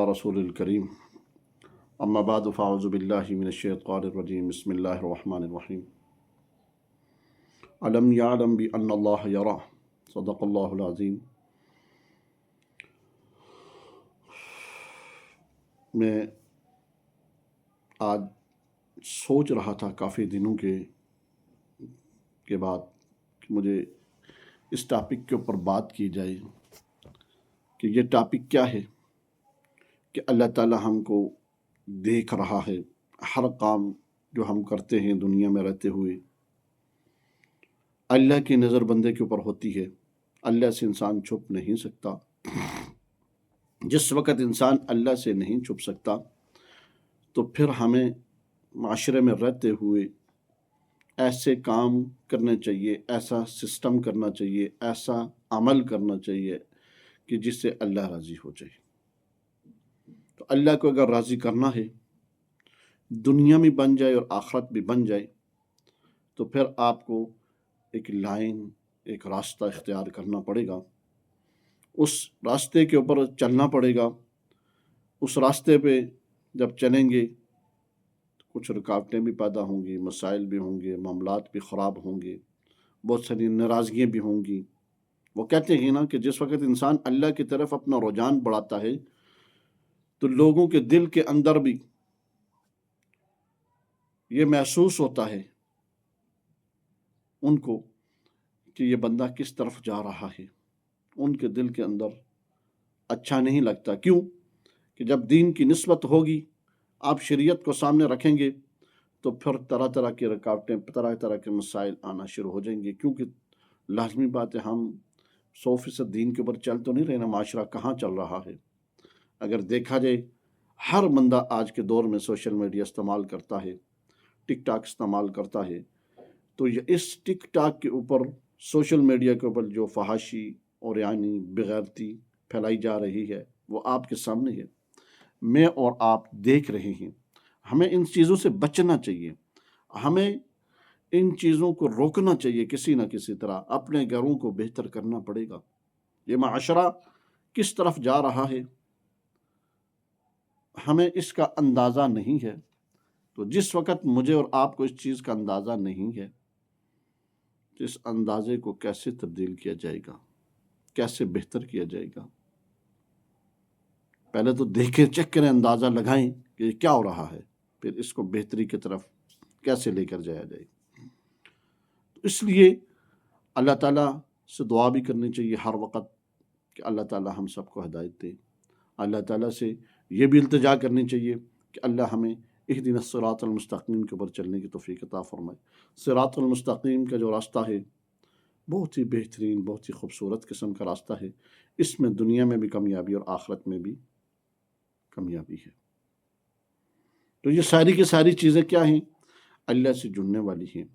रसूलिल करीम अम्मा बाद फ़ाऊज़ु बिल्लाहि मिनश्शैतानिर रजीम बिस्मिल्लाहिर रहमानिर रहीम अलम यअलम बि अन्नल्लाह यरा सदक़ल्लाहुल अज़ीम। मैं आज सोच रहा था काफ़ी दिनों के बाद कि मुझे इस टॉपिक के ऊपर बात की जाए कि ये टॉपिक क्या है कि अल्लाह ताला हमको देख रहा है। हर काम जो हम करते हैं दुनिया में रहते हुए अल्लाह की नज़र बंदे के ऊपर होती है। अल्लाह से इंसान छुप नहीं सकता। जिस वक़्त इंसान अल्लाह से नहीं छुप सकता तो फिर हमें माशरे में रहते हुए ऐसे काम करने चाहिए, ऐसा सिस्टम करना चाहिए, ऐसा अमल करना चाहिए कि जिससे अल्लाह राज़ी हो जाए। तो अल्लाह को अगर राज़ी करना है, दुनिया में बन जाए और आखिरत भी बन जाए, तो फिर आपको एक लाइन, एक रास्ता इख्तियार करना पड़ेगा। उस रास्ते के ऊपर चलना पड़ेगा। उस रास्ते पे जब चलेंगे तो कुछ रुकावटें भी पैदा होंगी, मसाइल भी होंगे, मामलात भी ख़राब होंगे, बहुत सारी नाराज़गियाँ भी होंगी। वो कहते हैं ना कि जिस वक़्त इंसान अल्लाह की तरफ अपना रुझान बढ़ाता है तो लोगों के दिल के अंदर भी ये महसूस होता है उनको कि ये बंदा किस तरफ जा रहा है। उनके दिल के अंदर अच्छा नहीं लगता। क्यों? कि जब दीन की निस्बत होगी, आप शरीयत को सामने रखेंगे तो फिर तरह तरह की रुकावटें, तरह तरह के मसाइल आना शुरू हो जाएंगे। क्योंकि लाजमी बात है, हम 100% दीन के ऊपर चल तो नहीं रहे ना। माशरा कहाँ चल रहा है? अगर देखा जाए, हर बंदा आज के दौर में सोशल मीडिया इस्तेमाल करता है, टिकटॉक इस्तेमाल करता है। तो ये इस टिकटॉक के ऊपर, सोशल मीडिया के ऊपर जो फहाशी और यानी बेगैरती फैलाई जा रही है वो आपके सामने है, मैं और आप देख रहे हैं। हमें इन चीज़ों से बचना चाहिए, हमें इन चीज़ों को रोकना चाहिए। किसी न किसी तरह अपने घरों को बेहतर करना पड़ेगा। ये माशरा किस तरफ जा रहा है हमें इसका अंदाज़ा नहीं है। तो जिस वक़्त मुझे और आपको इस चीज़ का अंदाज़ा नहीं है तो इस अंदाज़े को कैसे तब्दील किया जाएगा, कैसे बेहतर किया जाएगा? पहले तो देखें, चेक करें, अंदाज़ा लगाएं कि क्या हो रहा है, फिर इसको बेहतरी की तरफ कैसे लेकर जाया जाए। तो इसलिए अल्लाह ताला से दुआ भी करनी चाहिए हर वक़्त कि अल्लाह ताला हम सबको हिदायत दे। अल्लाह ताला से ये भी इल्तिजा करनी चाहिए कि अल्लाह हमें इहदिनस सिरातल मुस्तकीम के ऊपर चलने की तौफीक अता फरमाए। सिरातल मुस्तकीम का जो रास्ता है बहुत ही बेहतरीन, बहुत ही खूबसूरत किस्म का रास्ता है। इसमें दुनिया में भी कामयाबी और आखिरत में भी कामयाबी है। तो ये सारी की सारी चीज़ें क्या हैं? अल्लाह से जुड़ने वाली हैं।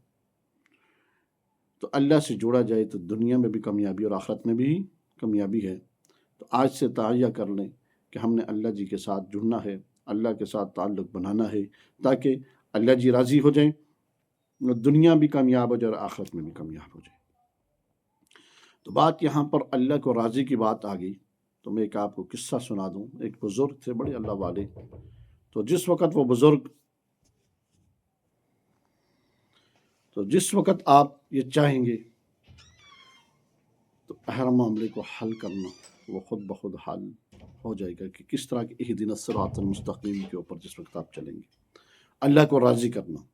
तो अल्लाह से जुड़ा जाए तो दुनिया में भी कामयाबी और आखिरत में भी कामयाबी है। तो आज से तैयारियाँ कर लें कि हमने अल्लाह जी के साथ जुड़ना है, अल्लाह के साथ ताल्लुक़ बनाना है, ताकि अल्लाह जी राज़ी हो जाएं, दुनिया भी कामयाब हो जाए और आखिरत में भी कामयाब हो जाए। तो बात यहाँ पर अल्लाह को राज़ी की बात आ गई तो मैं एक आपको किस्सा सुना दूँ। एक बुज़ुर्ग थे, बड़े अल्लाह वाले। तो जिस वक़्त आप ये चाहेंगे तो हर मामले को हल करना वो खुद ब खुद हल हो जाएगा कि किस तरह के इहदिनस सिरातल मुस्तकीम के ऊपर जिस वक्त आप चलेंगे। अल्लाह को राज़ी करना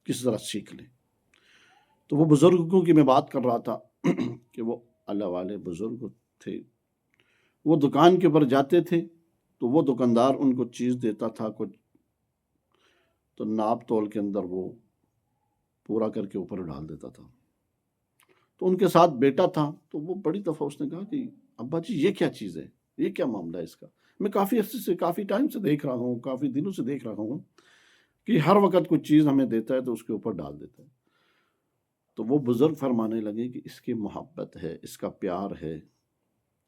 किस तरह सीख लें। तो वो बुज़ुर्गों की मैं बात कर रहा था कि वो अल्लाह वाले बुज़ुर्ग थे। वो दुकान के ऊपर जाते थे तो वो दुकानदार उनको चीज़ देता था कुछ, तो नाप तोल के अंदर वो पूरा करके ऊपर डाल देता था। तो उनके साथ बेटा था, तो वो बड़ी दफ़ा उसने कहा कि अब्बा जी ये क्या चीज़ है, ये क्या मामला है इसका? मैं काफ़ी अर्से से, काफ़ी टाइम से देख रहा हूँ, काफ़ी दिनों से देख रहा हूँ कि हर वक़्त कुछ चीज़ हमें देता है तो उसके ऊपर डाल देता है। तो वो बुज़ुर्ग फरमाने लगे कि इसकी मोहब्बत है, इसका प्यार है,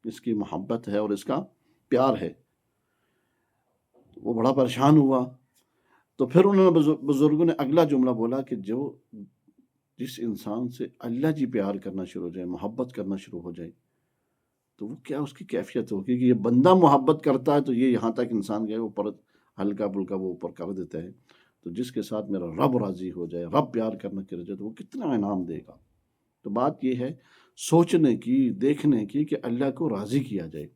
इसकी मोहब्बत है और इसका प्यार है। तो वो बड़ा परेशान हुआ। तो फिर उन्होंने बुज़ुर्गों ने अगला जुमला बोला कि जिस इंसान से अल्लाह जी प्यार करना शुरू हो जाए, मोहब्बत करना शुरू हो जाए, تو وہ کیا اس کی کیفیت ہوگی کہ یہ بندہ محبت کرتا ہے تو یہ یہاں تک انسان گئے اوپر ہلکا پھلکا وہ اوپر کر دیتا ہے. تو جس کے ساتھ میرا رب راضی ہو جائے، رب پیار کرنا کر جائے، تو وہ کتنا انعام دے گا. تو بات یہ ہے سوچنے کی، دیکھنے کی کہ اللہ کو راضی کیا جائے.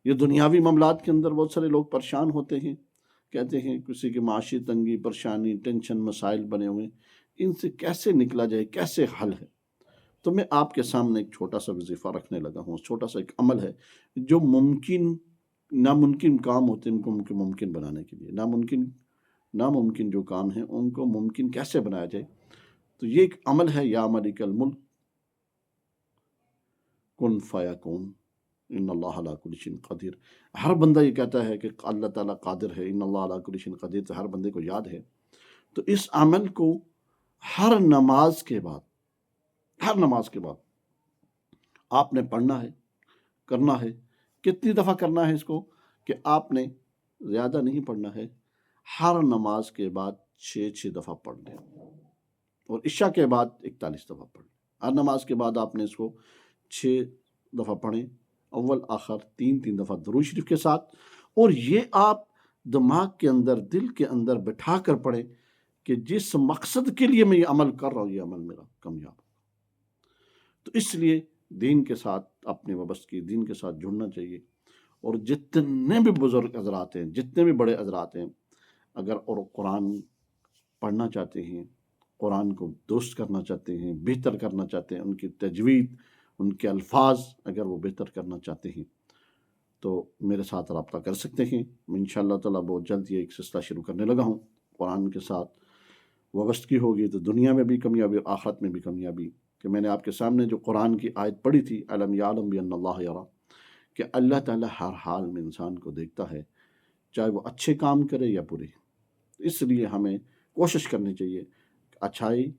یہ دنیاوی معاملات کے اندر بہت سارے لوگ پریشان ہوتے ہیں، کہتے ہیں کسی کی معاشی تنگی، پریشانی، ٹینشن، مسائل بنے ہوئے، ان سے کیسے نکلا جائے، کیسے حل ہے. تو میں آپ کے سامنے ایک چھوٹا سا وظیفہ رکھنے لگا ہوں. چھوٹا سا ایک عمل ہے جو ناممکن کام ہوتے ہیں ان کو ممکن بنانے کے لیے، ناممکن جو کام ہیں ان کو ممکن کیسے بنایا جائے. تو یہ ایک عمل ہے، یا ملک الملک کن فیکون ان اللہ علی کل شیء قدیر. ہر بندہ یہ کہتا ہے کہ اللہ تعالیٰ قادر ہے، ان اللہ علی کل شیء قدیر، تو ہر بندے کو یاد ہے. تو اس عمل کو ہر نماز کے بعد آپ نے پڑھنا ہے، کرنا ہے. کتنی دفعہ کرنا ہے اس کو کہ آپ نے زیادہ نہیں پڑھنا ہے، ہر نماز کے بعد 6 دفعہ پڑھ لیں، اور عشاء کے بعد 41 دفعہ پڑھ لیں. ہر نماز کے بعد آپ نے اس کو 6 دفعہ پڑھیں، اول آخر 3 دفعہ درود شریف کے ساتھ. اور یہ آپ دماغ کے اندر، دل کے اندر بٹھا کر پڑھیں کہ جس مقصد کے لیے میں یہ عمل کر رہا ہوں یہ عمل میرا کامیاب. تو اس لیے دین کے ساتھ اپنے وابستگی، دین کے ساتھ جڑنا چاہیے. اور جتنے بھی بزرگ حضرات ہیں، جتنے بھی بڑے حضرات ہیں، اگر اور قرآن پڑھنا چاہتے ہیں، قرآن کو درست کرنا چاہتے ہیں، بہتر کرنا چاہتے ہیں، ان کی تجوید، ان کے الفاظ اگر وہ بہتر کرنا چاہتے ہیں تو میرے ساتھ رابطہ کر سکتے ہیں. میں انشاءاللہ تعالیٰ بہت جلد یہ ایک سلسلہ شروع کرنے لگا ہوں. قرآن کے ساتھ وابستگی ہوگی تو دنیا میں بھی کامیابی، آخرت میں بھی کامیابی. کہ میں نے آپ کے سامنے جو قرآن کی آیت پڑھی تھی، الم یعلم بان اللہ یری، کہ اللہ تعالیٰ ہر حال میں انسان کو دیکھتا ہے، چاہے وہ اچھے کام کرے یا برے. اس لیے ہمیں کوشش کرنی چاہیے اچھائی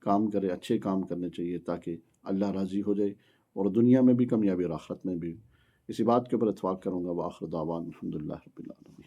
کام کرے، اچھے کام کرنے چاہیے تاکہ اللہ راضی ہو جائے، اور دنیا میں بھی کامیابی اور آخرت میں بھی. اسی بات کے اوپر اتفاق کروں گا. وآخر دعوانا الحمدللہ رب العالمین.